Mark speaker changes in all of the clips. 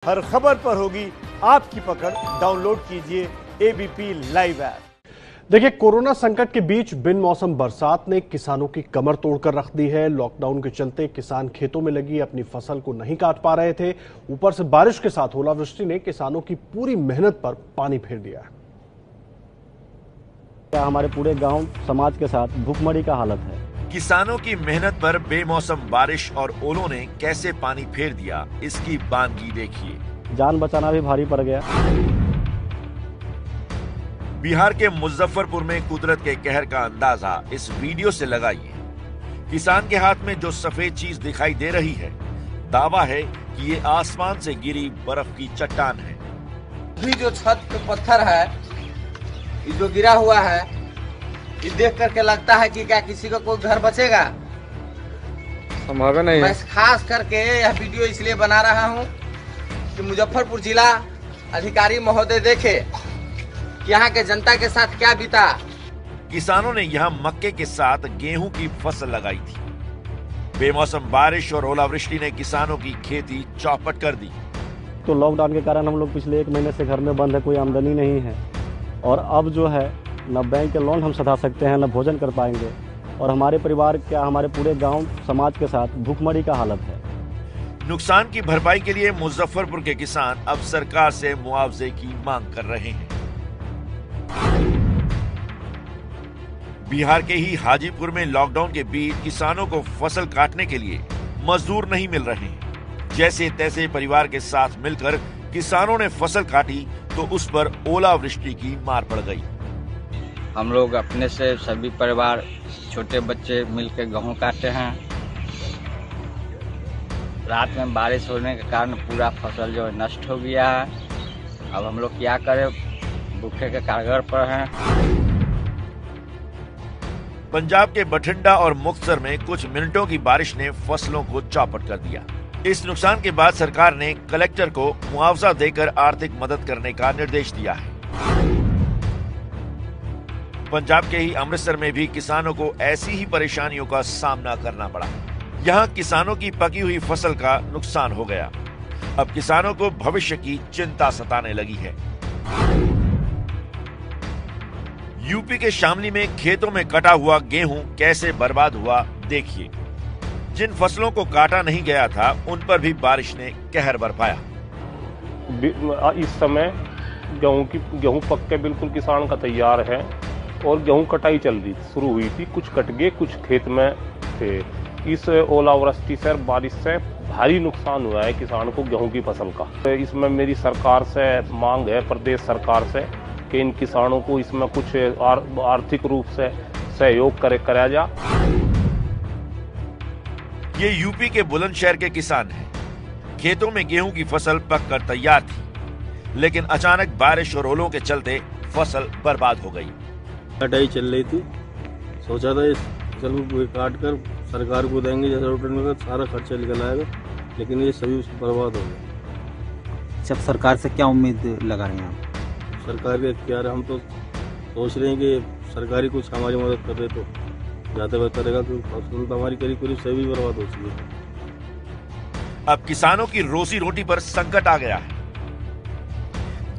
Speaker 1: हर खबर पर होगी आपकी पकड़। डाउनलोड कीजिए एबीपी लाइव ऐप।
Speaker 2: देखिए, कोरोना संकट के बीच बिन मौसम बरसात ने किसानों की कमर तोड़कर रख दी है। लॉकडाउन के चलते किसान खेतों में लगी अपनी फसल को नहीं काट पा रहे थे। ऊपर से बारिश के साथ ओलावृष्टि ने किसानों की पूरी मेहनत पर पानी फेर दिया है।
Speaker 3: हमारे पूरे गांव समाज के साथ भूखमरी का हालत है।
Speaker 4: किसानों की मेहनत पर बेमौसम बारिश और ओलों ने कैसे पानी फेर दिया, इसकी बानगी देखिए।
Speaker 3: जान बचाना भी भारी पड़ गया।
Speaker 4: बिहार के मुजफ्फरपुर में कुदरत के कहर का अंदाजा इस वीडियो से लगाइए। किसान के हाथ में जो सफेद चीज दिखाई दे रही है, दावा है कि ये आसमान से गिरी बर्फ की चट्टान है।
Speaker 5: अभी जो छत पे पत्थर है, ये जो गिरा हुआ है, ये देख करके लगता है कि क्या किसी का कोई घर बचेगा?
Speaker 6: संभावना नहीं है।
Speaker 5: मैं खास करके यह वीडियो इसलिए बना रहा हूँ कि मुजफ्फरपुर जिला अधिकारी महोदय देखे कि यहाँ के जनता के साथ क्या बीता।
Speaker 4: किसानों ने यहाँ मक्के के साथ गेहूं की फसल लगाई थी। बेमौसम बारिश और ओलावृष्टि ने किसानों की खेती चौपट कर दी।
Speaker 3: तो लॉकडाउन के कारण हम लोग पिछले 1 महीने से घर में बंद है, कोई आमदनी नहीं है और अब जो है न बैंक के लोन हम सधा सकते हैं, न भोजन कर पाएंगे और हमारे परिवार क्या हमारे पूरे गांव समाज के साथ भूखमरी का हालत है।
Speaker 4: नुकसान की भरपाई के लिए मुजफ्फरपुर के किसान अब सरकार से मुआवजे की मांग कर रहे हैं। बिहार के ही हाजीपुर में लॉकडाउन के बीच किसानों को फसल काटने के लिए मजदूर नहीं मिल रहे हैं। जैसे तैसे परिवार के साथ मिलकर किसानों ने फसल काटी तो उस पर ओलावृष्टि की मार पड़ गई।
Speaker 7: हम लोग अपने से सभी परिवार छोटे बच्चे मिलकर गेहूं काटते हैं। रात में बारिश होने के कारण पूरा फसल जो नष्ट हो गया है। अब हम लोग क्या करें, भूखे के कागड़ पर हैं।
Speaker 4: पंजाब के बठिंडा और मुक्तसर में कुछ मिनटों की बारिश ने फसलों को चौपट कर दिया। इस नुकसान के बाद सरकार ने कलेक्टर को मुआवजा देकर आर्थिक मदद करने का निर्देश दिया है। पंजाब के ही अमृतसर में भी किसानों को ऐसी ही परेशानियों का सामना करना पड़ा। यहाँ किसानों की पकी हुई फसल का नुकसान हो गया। अब किसानों को भविष्य की चिंता सताने लगी है। यूपी के शामली में खेतों में कटा हुआ गेहूं कैसे बर्बाद हुआ देखिए। जिन फसलों को काटा नहीं गया था, उन पर भी बारिश ने कहर बरपाया।
Speaker 6: इस समय गेहूं पक के बिल्कुल किसान का तैयार है और गेहूं कटाई शुरू हुई थी। कुछ कट गए, कुछ खेत में थे। इस ओलावृष्टि से, बारिश से भारी नुकसान हुआ है किसान को गेहूं की फसल का। इसमें मेरी सरकार से मांग है, प्रदेश सरकार से, कि इन किसानों को इसमें कुछ आर्थिक रूप से सहयोग कराया जा।
Speaker 4: ये यूपी के बुलंदशहर के किसान हैं। खेतों में गेहूं की फसल पककर तैयार थी, लेकिन अचानक बारिश और ओलों के चलते फसल बर्बाद हो गई।
Speaker 8: कटाई चल रही थी, सोचा था इस फसल को काट कर सरकार को देंगे, जैसा रोटन का सारा खर्चा निकल आएगा, लेकिन ये सभी बर्बाद हो गए।
Speaker 9: सब सरकार से क्या उम्मीद लगा रहे हैं आप?
Speaker 8: सरकार के इख्तियार, हम तो सोच रहे हैं कि सरकारी कुछ हमारी मदद कर रहे तो ज़्यादा बेहतर रहेगा, क्योंकि फसल तो हमारी करीब सभी बर्बाद हो चुकी है।
Speaker 4: अब किसानों की रोजी रोटी पर संकट आ गया है।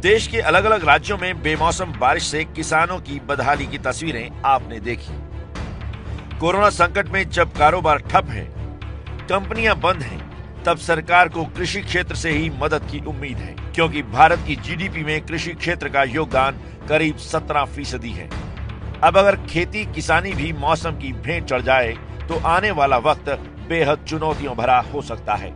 Speaker 4: देश के अलग अलग राज्यों में बेमौसम बारिश से किसानों की बदहाली की तस्वीरें आपने देखी। कोरोना संकट में जब कारोबार ठप है, कंपनियां बंद हैं, तब सरकार को कृषि क्षेत्र से ही मदद की उम्मीद है, क्योंकि भारत की जीडीपी में कृषि क्षेत्र का योगदान करीब 17% है। अब अगर खेती किसानी भी मौसम की भेंट चढ़ जाए तो आने वाला वक्त बेहद चुनौतियों भरा हो सकता है।